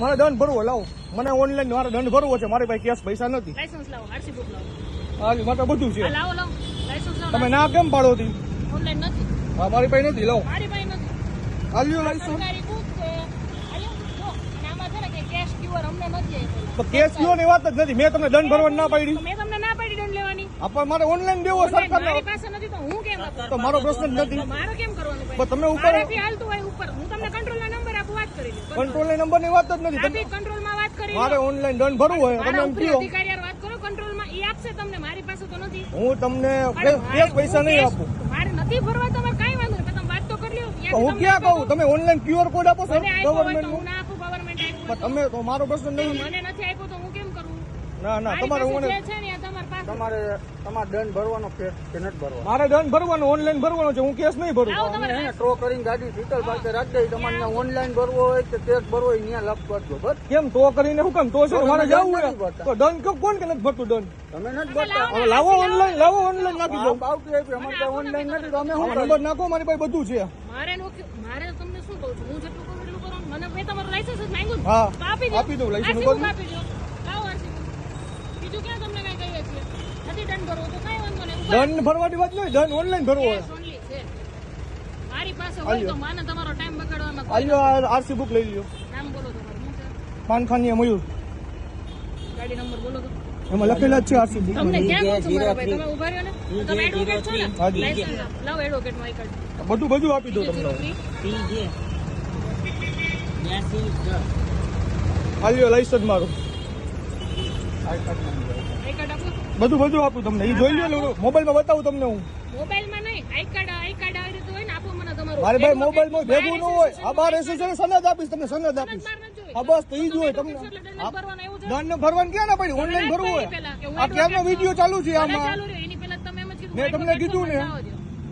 મારે દંડ ભરવો લાવો મને ઓનલાઈન મારે દંડ ભરવો છે મારી પાસે કેશ પૈસા નથી લાયસન્સ લાવો આરસી બુક લાવો હા મારે બધું છે લાવો લાવો લાયસન્સ લાવો તમે ના કેમ પાડો હતી ઓનલાઈન નથી હા મારી પાસે નથી લાવો મારી પાસે નથી આલ્યો લાયસન્સ સરકારી બુક છે આલ્યો જો અને આમાં છે ને કે કેશ ક્યુઆર અમને નથી આપ્યો તો કેશ લ્યો ની વાત જ નથી મેં તમને દંડ ભરવાની ના પાડી તો મેં તમને ના પાડી દંડ લેવાની આપણ મારે ઓનલાઈન દેવો સરકાર મારી પાસે નથી તો હું કેમ આપું તો મારો પ્રશ્ન જ નથી મારો કેમ કરવાનું પણ તમે ઉપર મારાથી હાલતું હોય ઉપર હું તમને કંટ્રોલના નંબર આપું વાત કરી લો કંટ્રોલ નંબર ની વાત જ નથી આપી કંટ્રોલમાં વાત કરી મારે ઓનલાઈન દંડ ભરવું હોય તમે મારા એમ ઉપરી કહો અધિકારી યાર વાત કરો કંટ્રોલમાં ઈ આપશે તમને મારી પાસે તો નથી હું તમને કેશ પૈસા નહીં આપું મારે નથી ભરવા તમારે કાઈ વાંધો નહીં તમે વાત તો કરી લ્યો તો હું ક્યાં કહું તમે ઓનલાઈન ક્યુઆર કોડ આપો છો મને આપ્યો હોય તો ગવર્મેન્ટ હું ના આપું ગવર્મેન્ટ આપ્યું પણ તમે તો મારો પ્રશ્ન નહીં મને નથી આપ્યો તો હું કેમ કરું ના ના મારી તમારે પાસે મને જે છે ને એ તમારી પાસે તમારે દંડ ભરવાનો કે નથી ભરવાનો મારે દંડ ભરવાનો ઓનલાઈન ભરવાનો છે હું કેસ નહીં ભરું લાવો તમારે એને ટ્રો કરીને ગાડી ડિટેલ પાસે રાખી દઈ તમારે ઓનલાઈન ભરવો હોય કે કેશ ભરવો હોય ત્યાં લખ કરજો બસ કેમ તો કરીને શું કામ તો છે તો મારે તમે જવું દંડ હોય નથી ભરતા. તો દંડ કોણ કે નથી ભરતું દંડ તમે નથી ભરતા હવે લાવો ઓનલાઈન નાખી દો આવતી આપી અમારે ત્યાં ઓનલાઈન નથી તો અમે શું નંબર નાખો મારી પાસે બધું છે મારે તમને શું કહું છું હું જેટલું કરું એટલું કરો મને મેં તમારું લાયસન્સ જ માંગ્યું હા તો આપી આપી દઉં લાયસન્સ RC ઉપર book આપી દો લાવો RC book. બીજું ક્યાં તમને કઈ કહીએ છીએ નથી દંડ ભરવો તો કઈ વાંધો નહીં દંડ ભરવાની વાત નહીં દંડ ઓનલાઈન ભરવો હોય કેશ ઓનલી છે મારી પાસે હોય તો માને તમારો ટાઈમ બગાડવામાં કોઈ આલ્યો આરસી બુક લઈ લ્યો નામ બોલો તમારું શું છે પાનખાની મયુર ગાડી નંબર બોલો તો એમાં લખેલા જ છે આરસી બુક તમને ક્યાં કહું છું મારા ભાઈ તમે ઉભા રહ્યો ને તમે એડવોકેટ છો ને હાજી. લાયસન્સ લાવો એડવોકેટ નો આઈ કાર્ડ બધું આપી દો તમને આલ્યો લાયસન્સ મારું આઈ કાર્ડ આપો બધું આપું તમને એ જોઈ લો મોબાઈલમાં બતાવું તમને હું મોબાઈલમાં નહીં આઈ કાર્ડ આવી રીતે હોય ને આપો મને તમારું મારે ભાઈ મોબાઈલમાં ભેગું ન હોય આ બાર એસોસિએશન સનદ આપીશ તમને સનદ આપીશ હા બસ તો ઈ જ હોય તમને ભરવાનું એવું છે દંડ ભરવાનું ક્યાં ના પડી ઓનલાઈન ભરવું હોય આ ક્યારનો વિડીયો ચાલુ છે આમાં ચાલુ રહ્યો એની પહેલા તમે એમ જ કીધું મેં તમને કીધું ને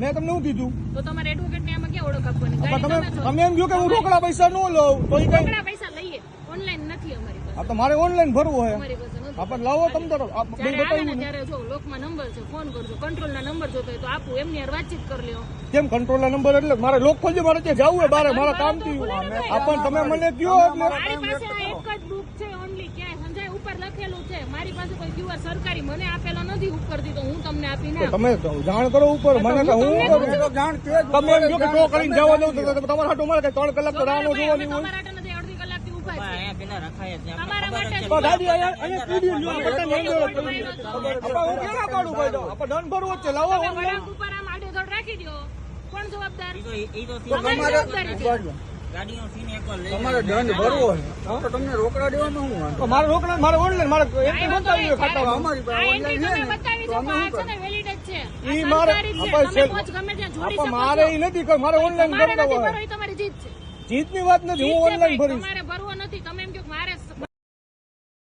મેં તમને શું કીધું તો તમારે એડવોકેટ ને આમાં ક્યાં ઓળખ આપવાની પણ ગાડી તમે તમે છો તમે એમ કહો કે હું રોકડા પૈસા ન લઉં તો ઈ કઈ રોકડા પૈસા લઈએ ઓનલાઈન નથી અમારી પાસે આ તો મારે ઓનલાઈન ભરવું હોય અમારી પાસે નથી આપણે લાવો તમે તો આ બિલ જ્યારે આવે ને બતાવ્યું ને ત્યારે જો લોકમાં નંબર છે ફોન કરજો કંટ્રોલ ના નંબર જોતો હોય તો આપું એમની યાર વાતચીત કરી લ્યો કેમ કંટ્રોલ ના નંબર એટલે મારે લોક ખોલજો મારે ત્યાં જવું હોય બારે મારા કામથી આપણ તમે મને કયો એટલે મારી પાસે આ એક જ બુક છે ઓનલી ક્યાંય સંજય ઉપર લખેલું છે મારી પાસે કોઈ ક્યુઆર સરકારી મને આપેલો નથી ઉપરથી તો હું તમને આપી ના તમે જાણ કરો ઉપર મને તો હું કરું તો જાણ તે જ તમે એમ કહો કે ટો કરીને જવા દઉં તો તમારા હાટું મારે 3 કલાક તો રાહ ન જોવાની હોય તમારા માટે નથી અડધી કલાકથી ઊભા છે તમારા માટે તો ગાડી અહીંયા સ્ટુડિયો લ્યો કરતા નહીં લ્યો આપણે હું કેના કાઢું ભાઈ તો આપણે દંડ ભરવો જ છે લાવો તમે ઓનલાઈન વળાંક ઉપર આમ આડેધડ રાખી દો કોણ જવાબદાર તો તમારી તમારે જવાબદારી છે તમારે દંડ ભરવો હોય તો તમને રોકડા દેવામાં શું વાંધો તો મારે રોકડા મારે ઓનલાઈન મારે એન્ટ્રી બતાવી ખાતામાં અમારી પાસે આ ઓનલાઈન entry છે તમે ને બતાવી તો દો અમે આ શું છે ને valid જ છે ઈ આ મારે સરકારી છે. આપણે તમે પોચ ગમે ત્યાં જોડી શકો મારે છો. ઈ નથી કે મારે ઓનલાઈન તમારે ભરતા નથી હોય ભરવો એ તમારી જીત છે જીતની વાત નથી જીત હું છે ઓનલાઈન ભાઈ, ભરીશ તમારે ભરવો નથી તમે એમ કહો કે મારે